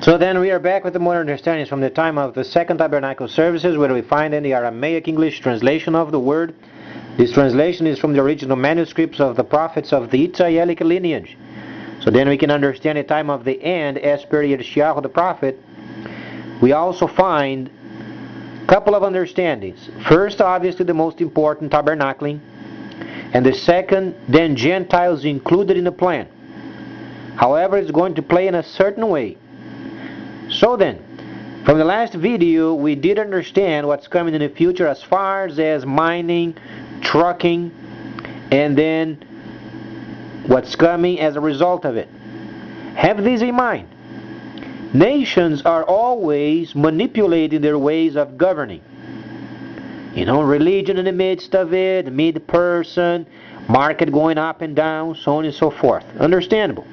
So then we are back with the modern understandings from the time of the Second Tabernacle services, where we find in the Aramaic English translation of the word. This translation is from the original manuscripts of the prophets of the Israelic lineage. So then we can understand the time of the end as per Yeshayahu the prophet. We also find a couple of understandings. First, obviously the most important, tabernacling. And the second, then Gentiles included in the plan. However, it's going to play in a certain way. So then, from the last video, we did understand what's coming in the future as far as mining, trucking, and then what's coming as a result of it. Have this in mind. Nations are always manipulating their ways of governing. Religion in the midst of it, mid-person, market going up and down, so on and so forth. Understandable.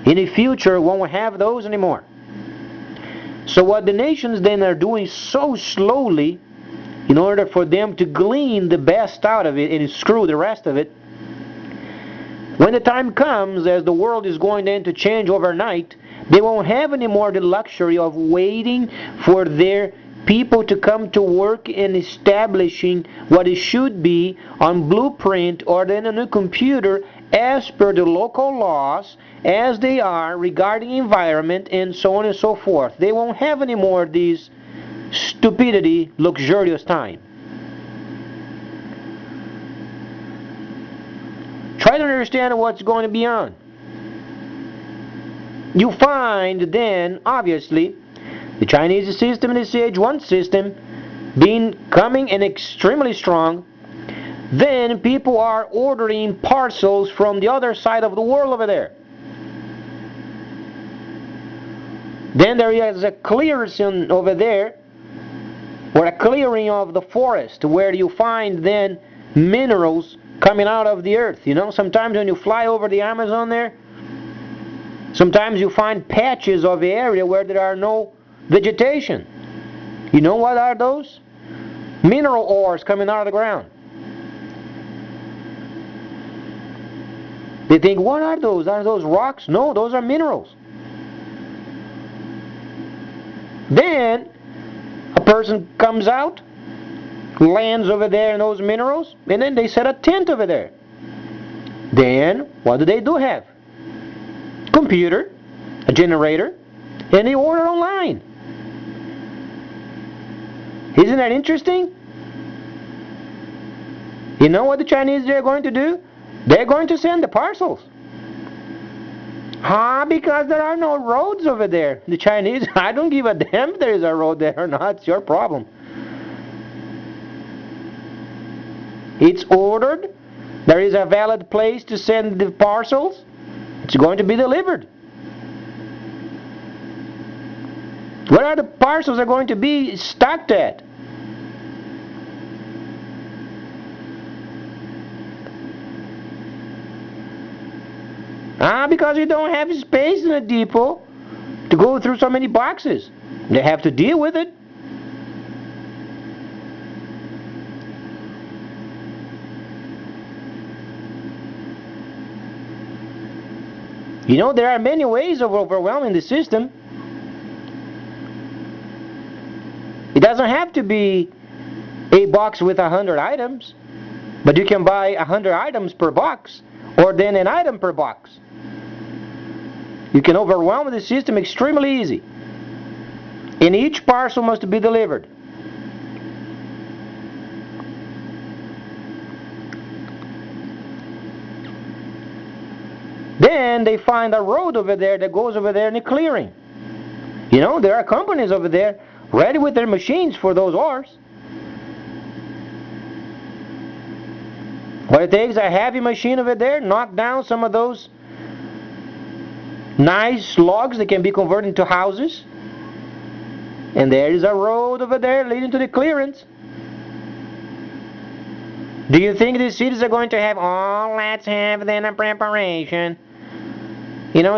In the future, we won't have those anymore. So what the nations then are doing so slowly, in order for them to glean the best out of it and screw the rest of it, when the time comes, as the world is going then to change overnight, they won't have anymore the luxury of waiting for their people to come to work in establishing what it should be on blueprint or then on a computer as per the local laws as they are regarding environment and so on and so forth. They won't have any more this stupidity, luxurious time. Try to understand what's going to be on. You find then, obviously, the Chinese system and the sq1 system coming and extremely strong. Then people are ordering parcels from the other side of the world over there. Then there is a clearance over there, or a clearing of the forest, where you find then minerals coming out of the earth. Sometimes when you fly over the Amazon there, sometimes you find patches of the area where there are no vegetation. You know what are those? Mineral ores coming out of the ground. They think, what are those? Are those rocks? No, those are minerals. Then a person comes out, lands over there in those minerals, and then they set a tent over there. Then what do they have? Computer, a generator, and they order online. Isn't that interesting? You know what the Chinese are going to do? They're going to send the parcels. Because there are no roads over there. The Chinese, I don't give a damn if there is a road there or not. It's your problem. It's ordered. There is a valid place to send the parcels. It's going to be delivered. Where are the parcels are going to be stocked at? Because you don't have space in a depot to go through so many boxes. They have to deal with it. There are many ways of overwhelming the system. It doesn't have to be a box with 100 items, but you can buy 100 items per box, or then an item per box. You can overwhelm the system extremely easy. And each parcel must be delivered. Then they find a road over there that goes over there in the clearing. There are companies over there ready with their machines for those ores. What it takes, a heavy machine over there, knock down some of those nice logs that can be converted into houses. And there is a road over there leading to the clearance. Do you think these cities are going to have, let's have then a preparation?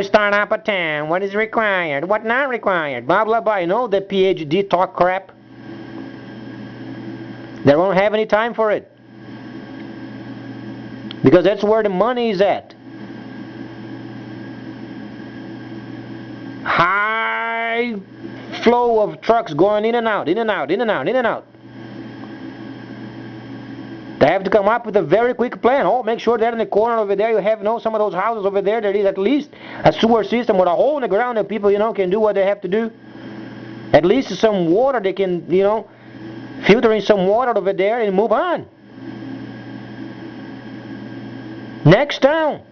Start up a town. What is required? What not required? Blah, blah, blah. The PhD talk crap. They won't have any time for it. Because that's where the money is at. high flow of trucks going in and out, in and out, in and out, in and out. They have to come up with a very quick plan. Oh, make sure that in the corner over there you have, some of those houses over there, there is at least a sewer system with a hole in the ground that people, can do what they have to do. At least some water, they can, filter in some water over there and move on. Next town.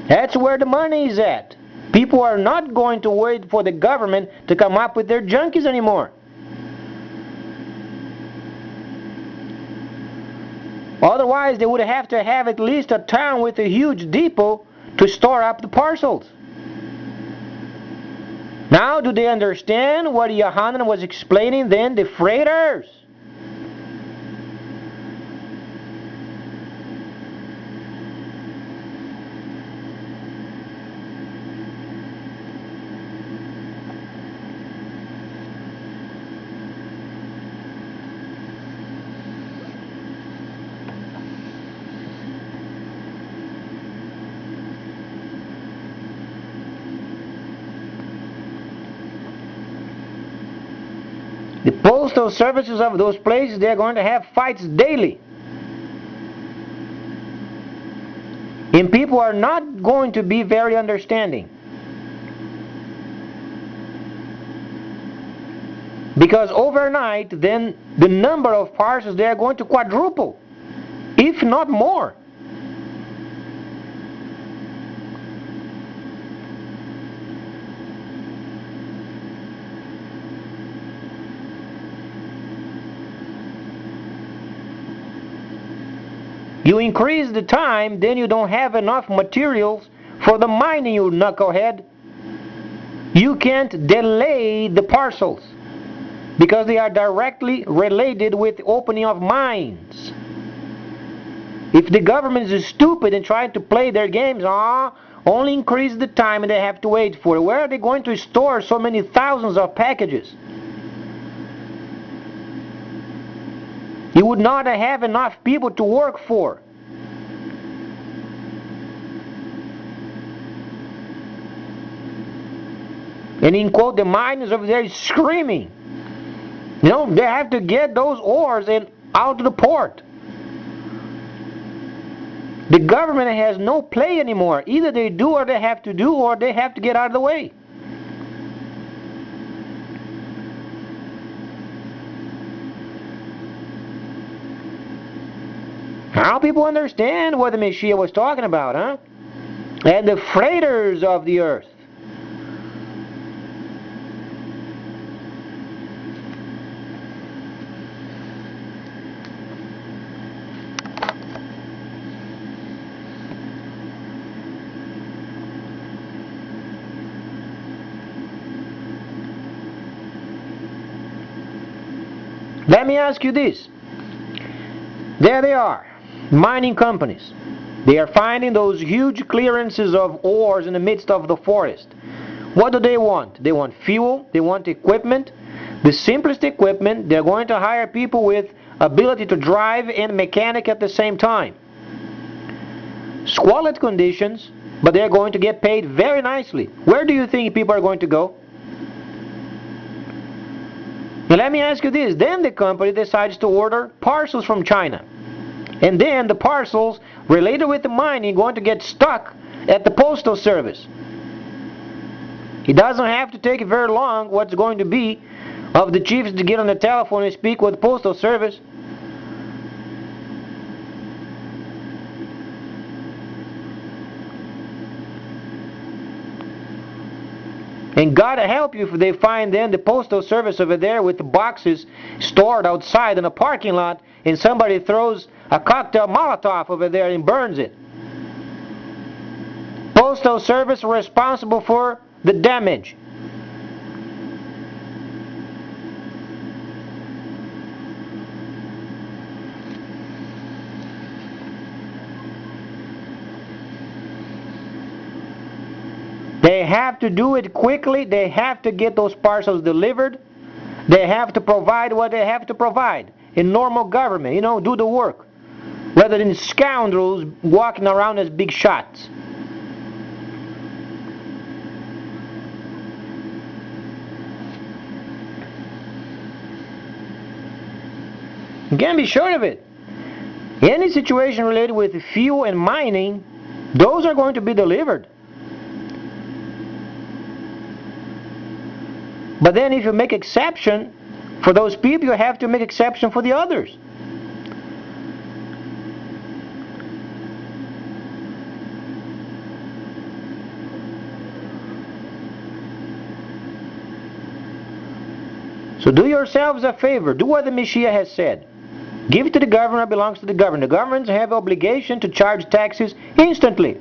That's where the money is at. People are not going to wait for the government to come up with their junkies anymore. Otherwise, they would have to have at least a town with a huge depot to store up the parcels. Now, do they understand what Yohanan was explaining then? The freighters. The postal services of those places, they're going to have fights daily. And people are not going to be very understanding. Because overnight, then the number of parcels, they are going to quadruple, if not more. You increase the time, then you don't have enough materials for the mining, you knucklehead. You can't delay the parcels because they are directly related with the opening of mines. If the government is stupid and trying to play their games, only increase the time and they have to wait for it. Where are they going to store so many thousands of packages? You would not have enough people to work for. And in quote, the miners over there is screaming. They have to get those ores out to the port. The government has no play anymore. Either they do what they have to do, or they have to get out of the way. Now people understand what the Messiah was talking about, huh? And the freighters of the earth. Let me ask you this. There they are. Mining companies. They are finding those huge clearances of ores in the midst of the forest. What do they want? They want fuel, they want equipment. The simplest equipment, they're going to hire people with ability to drive and mechanic at the same time. Squalid conditions, but they're going to get paid very nicely. Where do you think people are going to go? Now let me ask you this. Then the company decides to order parcels from China. And then the parcels related with the mining are going to get stuck at the postal service. It doesn't have to take very long what's going to be of the chiefs to get on the telephone and speak with the postal service. And God help you if they find then the postal service over there with the boxes stored outside in a parking lot and somebody throws a cocktail Molotov over there and burns it. Postal service responsible for the damage. They have to do it quickly. They have to get those parcels delivered. They have to provide what they have to provide. In normal government, do the work. Rather than scoundrels walking around as big shots. You can't be sure of it. Any situation related with fuel and mining, those are going to be delivered. But then if you make exception for those people, you have to make exception for the others. So do yourselves a favor. Do what the Messiah has said. Give it to the government, belongs to the government. The governments have obligation to charge taxes instantly.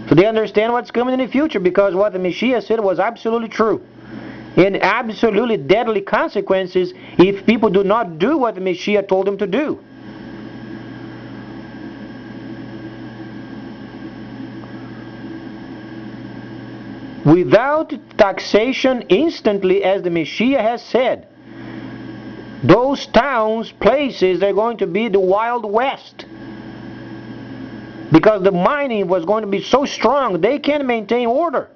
So they understand what's coming in the future, because what the Messiah said was absolutely true. And absolutely deadly consequences if people do not do what the Messiah told them to do. Without taxation instantly, as the Messiah has said, those towns, places, they're going to be the Wild West. Because the mining was going to be so strong, they can't maintain order.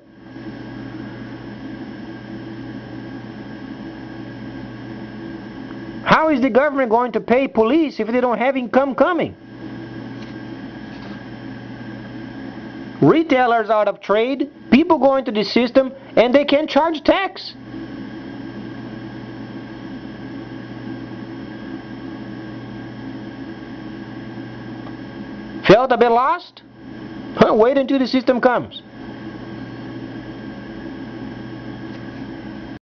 How is the government going to pay police if they don't have income coming? Retailers out of trade, people go into the system, and they can't charge tax. Felt a bit lost? Wait until the system comes.